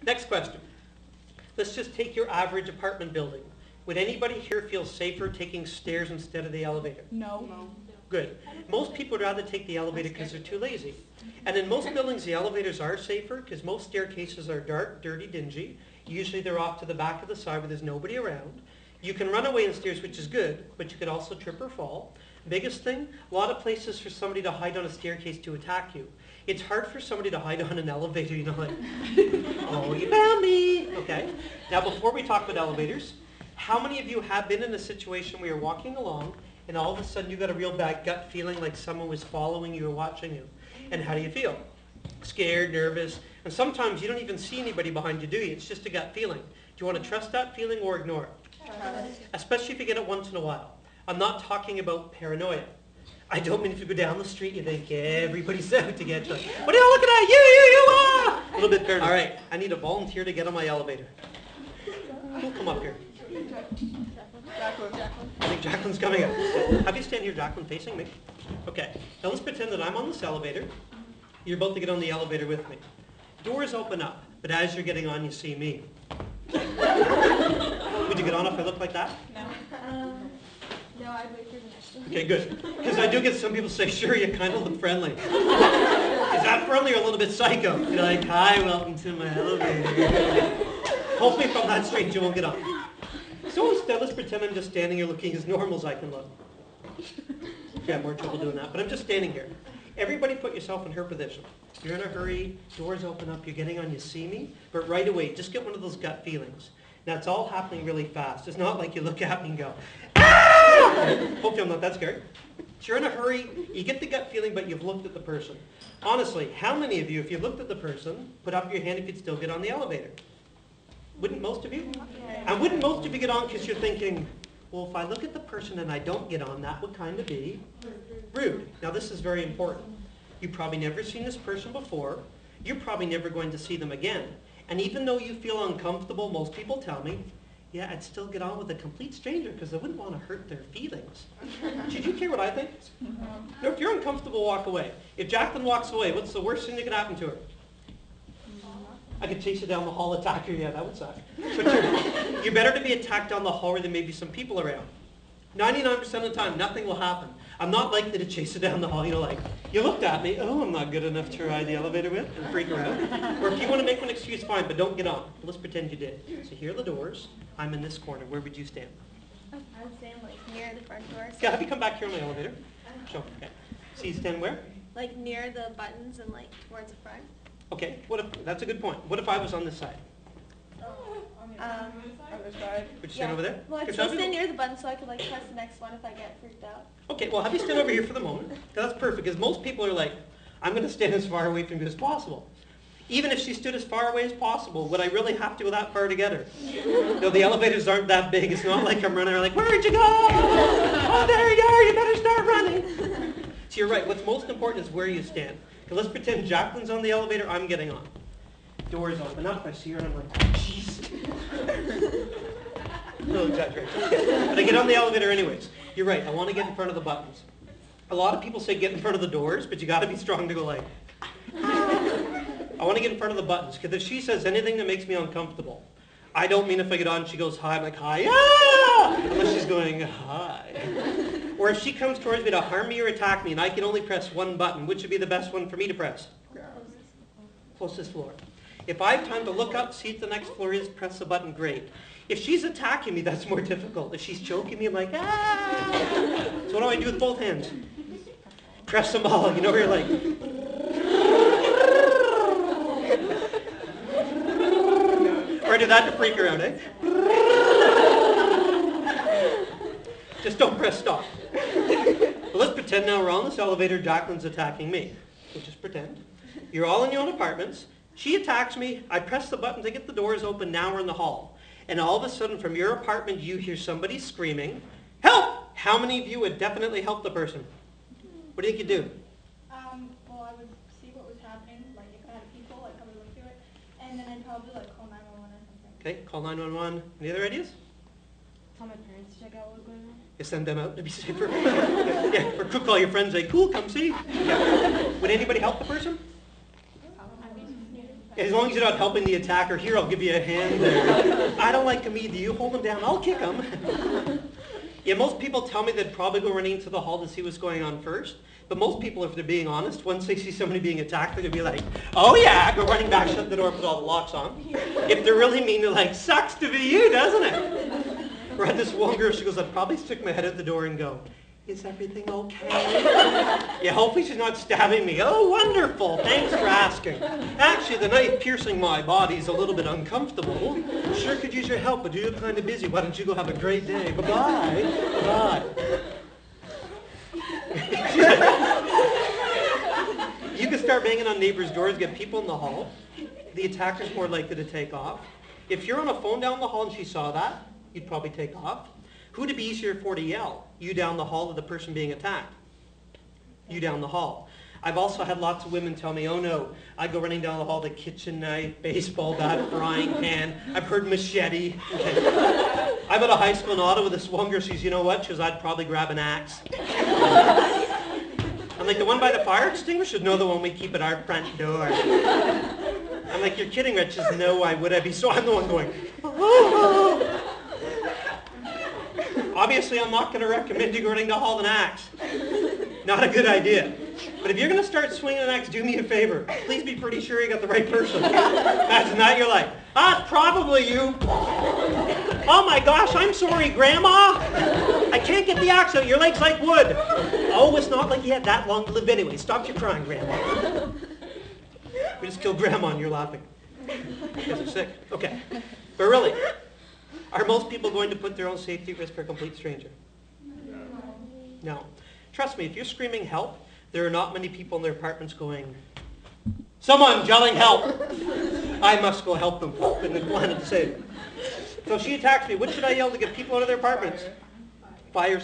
Next question. Let's just take your average apartment building. Would anybody here feel safer taking stairs instead of the elevator? No. Good. Most people would rather take the elevator because they're too lazy. And in most buildings, the elevators are safer because most staircases are dark, dirty, dingy. Usually they're off to the back of the side where there's nobody around. You can run away in stairs, which is good, but you could also trip or fall. Biggest thing, a lot of places for somebody to hide on a staircase to attack you. It's hard for somebody to hide on an elevator, you know, like, oh, you found me. Okay. Now, before we talk about elevators, how many of you have been in a situation where you're walking along and all of a sudden you got a real bad gut feeling like someone was following you or watching you? And how do you feel? Scared, nervous, and sometimes you don't even see anybody behind you, do you? It's just a gut feeling. Do you want to trust that feeling or ignore it? Trust. Especially if you get it once in a while. I'm not talking about paranoia. I don't mean if you go down the street, you think everybody's out to get you. What are you looking at? You, A little bit paranoid. All right, I need a volunteer to get on my elevator. Who'll come up here? Jacqueline. I think Jacqueline's coming up. Have you stand here, Jacqueline, facing me? Okay. Now let's pretend that I'm on this elevator. You're about to get on the elevator with me. Doors open up, but as you're getting on, you see me. Would you get on if I looked like that? No. No, I'd wait for the next one. Okay, good. Because I do get some people say, sure, you kind of look friendly. Is that friendly or a little bit psycho? You're like, hi, welcome to my elevator. Hopefully if I'm that strange, you won't get on. So instead, let's pretend I'm just standing here looking as normal as I can look. Yeah, more trouble doing that, but I'm just standing here. Everybody put yourself in her position. You're in a hurry, doors open up, you're getting on, you see me, but right away, just get one of those gut feelings. Now, it's all happening really fast. It's not like you look at me and go, ah! Hopefully I'm not that scared. So you're in a hurry, you get the gut feeling, but you've looked at the person. Honestly, how many of you, if you looked at the person, put up your hand if you'd still get on the elevator? Wouldn't most of you? And wouldn't most of you get on because you're thinking, well, if I look at the person and I don't get on, that would kind of be rude. Now, this is very important. You've probably never seen this person before. You're probably never going to see them again. And even though you feel uncomfortable, most people tell me, yeah, I'd still get on with a complete stranger because I wouldn't want to hurt their feelings. Should you care what I think? No, if you're uncomfortable, walk away. If Jacqueline walks away, what's the worst thing that could happen to her? I could chase you down the hall, attack her. Yeah, that would suck. But you're better to be attacked down the hall where there may be some people around. 99% of the time, nothing will happen. I'm not likely to chase you down the hall. You know, like, you looked at me, oh, I'm not good enough to ride the elevator with, and freak around. Or if you want to make an excuse, fine, but don't get on. Let's pretend you did. So here are the doors. I'm in this corner. Where would you stand? I would stand like near the front door. So Yeah, have you come back here on my elevator? Sure, okay. So you stand where? like near the buttons and like towards the front. Okay, what if, that's a good point. What if I was on this side? Other side. Would you stand over there? Well, I'd Good still job. stand near the button so I could like press the next one if I get freaked out. Okay, well, have you stand over here for the moment? That's perfect, because most people are like, I'm going to stand as far away from you as possible. Even if she stood as far away as possible, would I really have to go that far to get her? No, the elevators aren't that big. It's not like I'm running around like, where'd you go? Oh, there you are. You better start running. So you're right. What's most important is where you stand. Okay, let's pretend Jacqueline's on the elevator. I'm getting on. Doors open up. I see her and I'm like, jeez. No exaggeration. Okay. But I get on the elevator anyways. You're right. I want to get in front of the buttons. A lot of people say get in front of the doors, but you got to be strong to go like, I want to get in front of the buttons, because if she says anything that makes me uncomfortable, I don't mean if I get on, she goes hi, I'm like, hi, ah! Unless she's going, hi. Or if she comes towards me to harm me or attack me, and I can only press one button, which would be the best one for me to press? Closest floor. If I have time to look up, see what the next floor is, press the button, great. If she's attacking me, that's more difficult. If she's choking me, I'm like, ah! So what do I do with both hands? Press them all, you know, where you're like, or I do that to freak her out, eh? Just don't press stop. Well, let's pretend now we're on this elevator, Jacqueline's attacking me. We'll just pretend. You're all in your own apartments. She attacks me. I press the button to get the doors open. Now we're in the hall. And all of a sudden, from your apartment, you hear somebody screaming, help! How many of you would definitely help the person? What do you think you'd do? Well, I would see what was happening, like if I had people, I'd probably look through it, and then I'd probably like call 911 or something. Okay, call 911. Any other ideas? Tell my parents to check out what's going on. You send them out to be safer. Yeah, or could call your friends, say, cool, come see. Yeah. Would anybody help the person? As long as you're not helping the attacker, here, I'll give you a hand there. I don't like him either. You hold him down, I'll kick him. Yeah, most people tell me they'd probably go running into the hall to see what's going on first. But most people, if they're being honest, once they see somebody being attacked, they're going to be like, oh yeah, go running back, shut the door, put all the locks on. If they're really mean, they're like, sucks to be you, doesn't it? Or had this one girl, she goes, I'd probably stick my head at the door and go, is everything okay? Yeah, hopefully she's not stabbing me. Oh, wonderful. Thanks for asking. Actually, the knife piercing my body is a little bit uncomfortable. Sure could use your help, but you're kind of busy. Why don't you go have a great day? Bye-bye. Bye-bye. You can start banging on neighbors' doors, get people in the hall. The attacker's more likely to take off. If you're on a phone down the hall and she saw that, you'd probably take off. Who'd it be easier for to yell? You down the hall or the person being attacked? You down the hall. I've also had lots of women tell me, oh no, I go running down the hall, the kitchen knife, baseball bat, frying pan. I've heard machete. Okay. I'm at a high school in Ottawa. This one girl, she's, you know what? She goes, I'd probably grab an axe. I'm like, the one by the fire extinguisher? No, the one we keep at our front door. I'm like, you're kidding, Rich. She says, no, why would I be? So I'm the one going, oh. Obviously, I'm not going to recommend you running to hall with an axe. Not a good idea. But if you're going to start swinging an axe, do me a favor. Please be pretty sure you got the right person. Imagine that, you're like, it's probably you. Oh my gosh, I'm sorry, Grandma. I can't get the axe out. Your leg's like wood. Oh, it's not like you had that long to live anyway. Stop your crying, Grandma. We just killed Grandma and you're laughing. Because you're sick. Okay. But really, are most people going to put their own safety at risk for a complete stranger? No. Trust me, if you're screaming help, there are not many people in their apartments going, someone yelling help. I must go help them. Couldn't have planned to save them. So if she attacks me, what should I yell to get people out of their apartments? Fire.